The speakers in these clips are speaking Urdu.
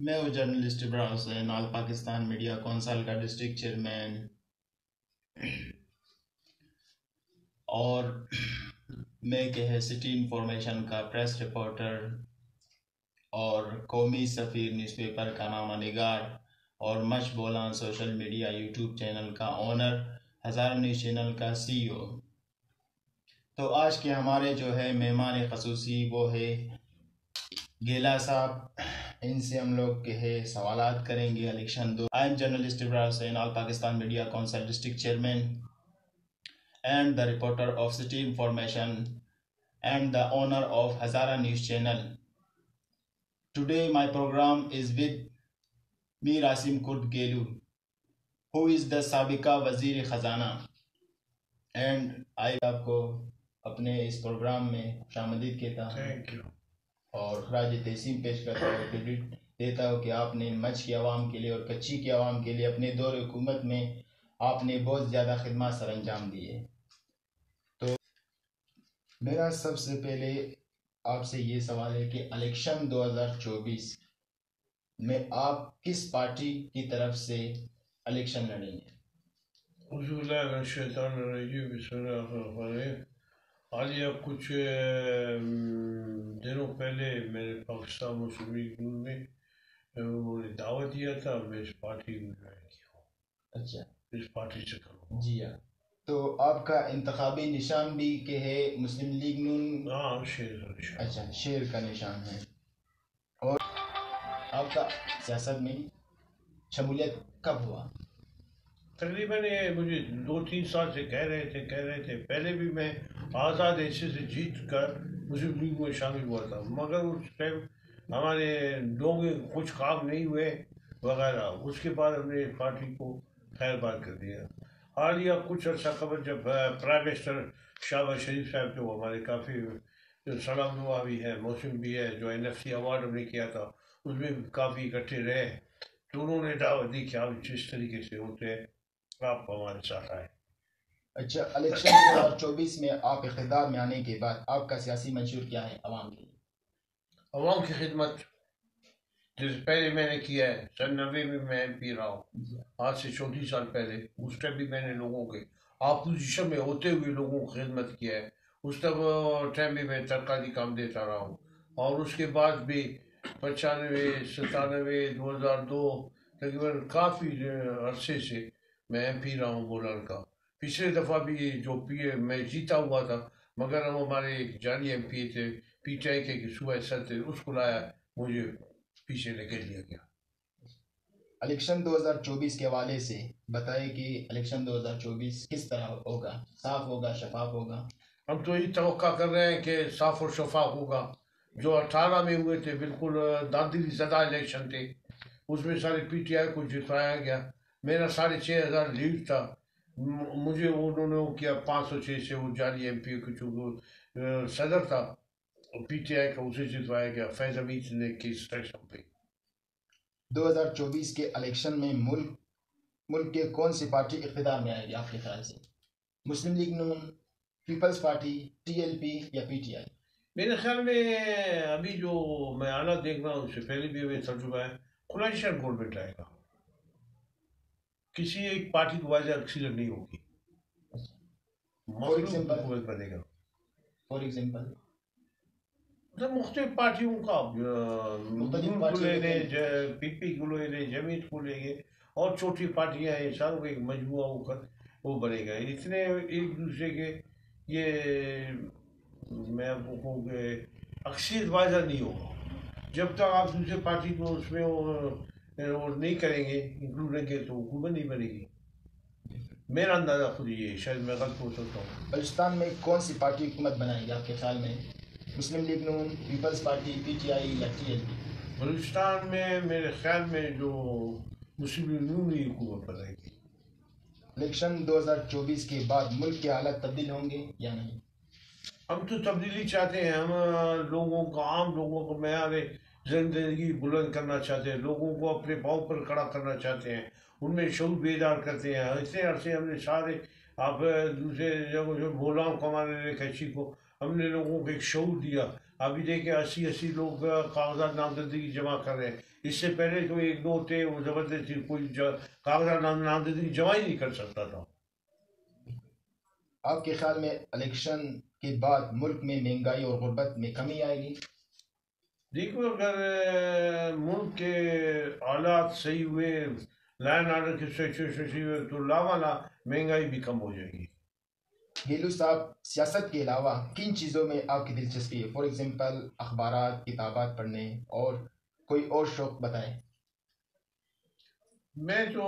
میں ہوں journalist Ibrahim Hussain, all Pakistan media council کا ڈسٹرکٹ چیئرمین، اور میں سٹی انفارمیشن کا پریس رپورٹر اور قومی سفیر نیوز پیپر کا نامہ نگار اور مش Bolan social media YouTube channel کا اونر، ہزارہ نیوز چینل کا CEO۔ تو آج کے ہمارے مہمان خصوصی وہ ہے گیلا صاحب، ان سے ہم لوگ سوالات کریں گے الیکشن دو۔ I am journalist Ibrahim Hussain, all Pakistan media council district chairman and the reporter of city information and the owner of Hazara news channel. Today my programme is with Mir Asim Kurd Gilo who is the سابقہ وزیر خزانہ، اینڈ آئی آپ کو اپنے اس پروگرام میں خوش آمدید کہتا ہوں۔ Thank you. اور خراج تحسین پیش کرتا ہوں، کریڈٹ دیتا ہوں کہ آپ نے مچھ کی عوام کے لیے اور کچی کی عوام کے لیے اپنے دور حکومت میں آپ نے بہت زیادہ خدمات سر انجام دیے۔ تو میرا سب سے پہلے آپ سے یہ سوال ہے کہ الیکشن 2024 میں آپ کس پارٹی کی طرف سے الیکشن لڑیں گے؟ اعوذ باللہ من الشیطان الرجیم، بسم اللہ الرحمن الرحیم۔ حالیہ کچھ دنوں پہلے میں نے پاکستان مسلم لیگ نون میں انہوں نے دعوت دیا تھا، میں اس پارٹی میں جوائن کیا ہوں، اچھا اس پارٹی سے کروں۔ جی ہاں، تو آپ کا انتخابی نشان بھی کہ ہے مسلم لیگ نون؟ ہاں، شیر کا نشان۔ اچھا، شیر کا نشان ہے۔ اور آپ کا سیاست میں شمولیت کب ہوا؟ تقریباً یہ مجھے 2-3 سال سے کہہ رہے تھے۔ پہلے بھی میں آزاد حیثیت سے جیت کر مسلم لیگ میں شامل ہوا تھا، مگر اس ٹائم ہمارے لوگ کچھ کام نہیں ہوئے وغیرہ، اس کے بعد ہم نے پارٹی کو خیر بار کر دیا۔ حالیہ کچھ عرصہ قبل جب پرائم منسٹر شہباز شریف صاحب جو ہمارے کافی سلام دعا بھی ہے، موسم بھی ہے، جو NFC ایوارڈ ہم نے کیا تھا اس میں کافی اکٹھے رہے، تو انہوں نے دعوت دی کہ آپ جس طریقے سے ہوتے ہیں آپ ہمارے ساتھ آئے۔ اچھا، الیکشن 2024 میں آپ اقتدار میں آنے کے بعد آپ کا سیاسی منشور کیا ہے عوام کے لیے؟ عوام کی خدمت جس پہلے میں نے کیا ہے، 90 میں میں MP رہا ہوں، آج سے 34 سال پہلے۔ اس ٹائم بھی میں نے لوگوں کے اپوزیشن میں ہوتے ہوئے لوگوں کی خدمت کیا ہے، اس ٹائم بھی میں ترکاری کام دیتا رہا ہوں، اور اس کے بعد بھی 95 97 2002 تقریباً کافی عرصے سے میں MP رہا ہوں بولان کا۔ پچھلے دفعہ بھی جو میں جیتا ہوا تھا، مگر ہم ہمارے ایک جعلی MP تھے PTI کے صوبائی صدر تھے، اس کو لایا مجھے پیچھے لے کے لیا گیا۔ الیکشن 2024 کے حوالے سے بتائیں کہ الیکشن 2024 کس طرح ہوگا؟ صاف ہوگا، شفاف ہوگا؟ ہم تو یہ توقع کر رہے ہیں کہ صاف اور شفاف ہوگا۔ جو 18 میں ہوئے تھے بالکل داندلی زدہ الیکشن تھے، اس میں سارے PTI کو جتوایا گیا، میرا 6,500 لیڈ تھا، مجھے انہوں نے کیا 506 سے، وہ جعلی MP جو صدر تھا PTI کا اسے جتوایا گیا فیض حمید نے کی سلیکشن پہ۔ 2024 کے الیکشن میں ملک کے کون سی پارٹی اقتدار میں آئے گی آپ کے خیال سے؟ مسلم لیگ نون، پیپلز پارٹی، TLP یا PTI؟ میرے خیال میں ابھی جو میں حالات دیکھ رہا ہوں اس سے پہلے بھی ہمیں تجربہ ہے، کولیشن گورنمنٹ آئے گا، کسی ایک پارٹی کو واضح اکثریت نہیں ہوگی، مخلوط حکومت بنے گا۔ فور ایگزامپل مختلف پارٹیوں کا نون کو لے لیں، PP کو لے لیں، جمعیت کو لے گے، اور چھوٹی پارٹیاں ہیں، ساروں کا ایک مجموعہ ہو کر وہ بنے گا۔ اتنے ایک دوسرے کے یہ میں آپ کو کہوں کہ اکثریت واضح نہیں ہوگا، جب تک آپ دوسرے پارٹی کو اس میں اور نہیں کریں گے انکلوڈ رہیں گے تو حکومت نہیں بنے گی۔ میرا اندازہ خود یہ ہے، شاید میں غلط ہو سکتا ہوں۔ بلوچستان میں کون سی پارٹی حکومت بنائے گی آپ کے خیال میں؟ مسلم لیگ نون، پیپلز پارٹی، PTI یا TLP؟ بلوچستان میں میرے خیال میں جو مسلم لیگ نون ہی حکومت بنائے گی۔ الیکشن 2024 کے بعد ملک کے حالات تبدیل ہوں گے یا نہیں؟ ہم تو تبدیلی چاہتے ہیں، ہم لوگوں کو، عام لوگوں کو معیار زندگی بلند کرنا چاہتے ہیں، لوگوں کو اپنے پاؤں پر کھڑا کرنا چاہتے ہیں، ان میں شعور بیدار کرتے ہیں۔ اتنے عرصے ہم نے سارے آپ دوسرے جگہ جو بولاؤں کمانے لے کچی کو ہم نے لوگوں کو ایک شعور دیا. ابھی دیکھیں 80 لوگ کاغذات نامزدگی جمع کر رہے ہیں. اس سے پہلے تو 1-2 تھے وہ زبردستی کوئی کاغذات نامزدگی جمع ہی نہیں کر سکتا تھا. آپ کے خیال میں الیکشن کے بعد ملک میں مہنگائی اور غربت میں کمی آئے گی؟ دیکھو اگر ملک کے حالات صحیح ہوئے, لائن آرڈر کی سچویشن صحیح ہوئے تو لاوالا مہنگائی بھی کم ہو جائے گی. گیلو صاحب, سیاست کے علاوہ کن چیزوں میں آپ کی دلچسپی ہے؟ فار ایگزامپل اخبارات, کتابات پڑھنے اور کوئی اور شوق بتائیں. میں تو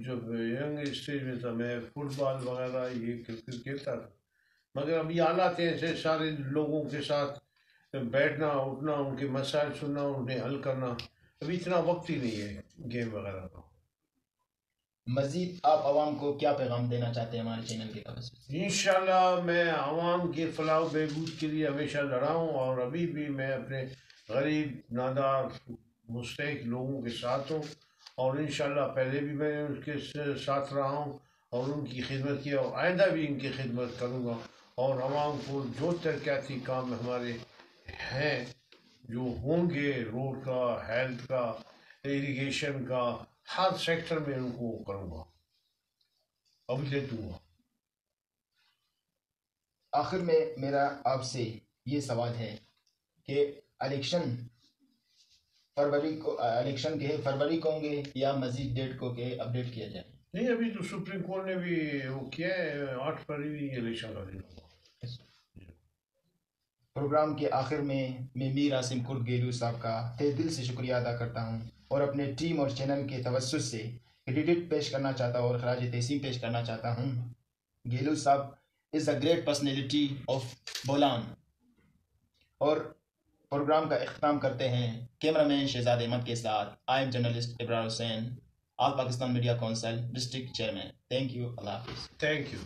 جب ینگ اسٹیج میں تھا میں فٹ بال وغیرہ یہ کرکٹ کھیلتا تھا, مگر ابھی حالات ہیں ایسے سارے لوگوں کے ساتھ بیٹھنا اٹھنا, ان کے مسائل سننا, انہیں حل کرنا, ابھی اتنا وقت ہی نہیں ہے گیم وغیرہ کا. مزید آپ عوام کو کیا پیغام دینا چاہتے ہیں ہمارے چینل کے توسط سے؟ انشاءاللہ میں عوام کے فلاح و بہبود کے لیے ہمیشہ لڑا ہوں, اور ابھی بھی میں اپنے غریب نادار مستحق لوگوں کے ساتھ ہوں, اور انشاءاللہ پہلے بھی میں ان کے ساتھ رہا ہوں اور ان کی خدمت کی, اور آئندہ بھی ان کی خدمت کروں گا. اور عوام کو جو ترقیاتی کام ہمارے ہیں جو ہوں گے, روڈ کا, ہیلتھ کا, ایریگیشن کا, ہر سیکٹر میں ان کو کروں گا, ابھی لے دوں گا. آخر میں میرا آپ سے یہ سوال ہے کہ الیکشن فروری کو ہوں گے یا مزید ڈیٹ کو کہ اپڈیٹ کیا جائے؟ نہیں, ابھی تو سپریم کورٹ نے بھی وہ کیا ہے, 8 فروری الیکشن کا دن ہوگا. پروگرام کے آخر میں میر عاصم کرد گیلو صاحب کا تہ دل سے شکریہ ادا کرتا ہوں, اور اپنے ٹیم اور چینل کے توسط سے کریڈٹ پیش کرنا چاہتا ہوں اور خراج تحسین پیش کرنا چاہتا ہوں. Gilo sahib is a great personality of Bolan. اور پروگرام کا اختتام کرتے ہیں کیمرہ مین شہزاد احمد کے ساتھ. I am journalist Abrar Hussain, all Pakistan media council district chairman. Thank you, Allah حافظ. Thank you.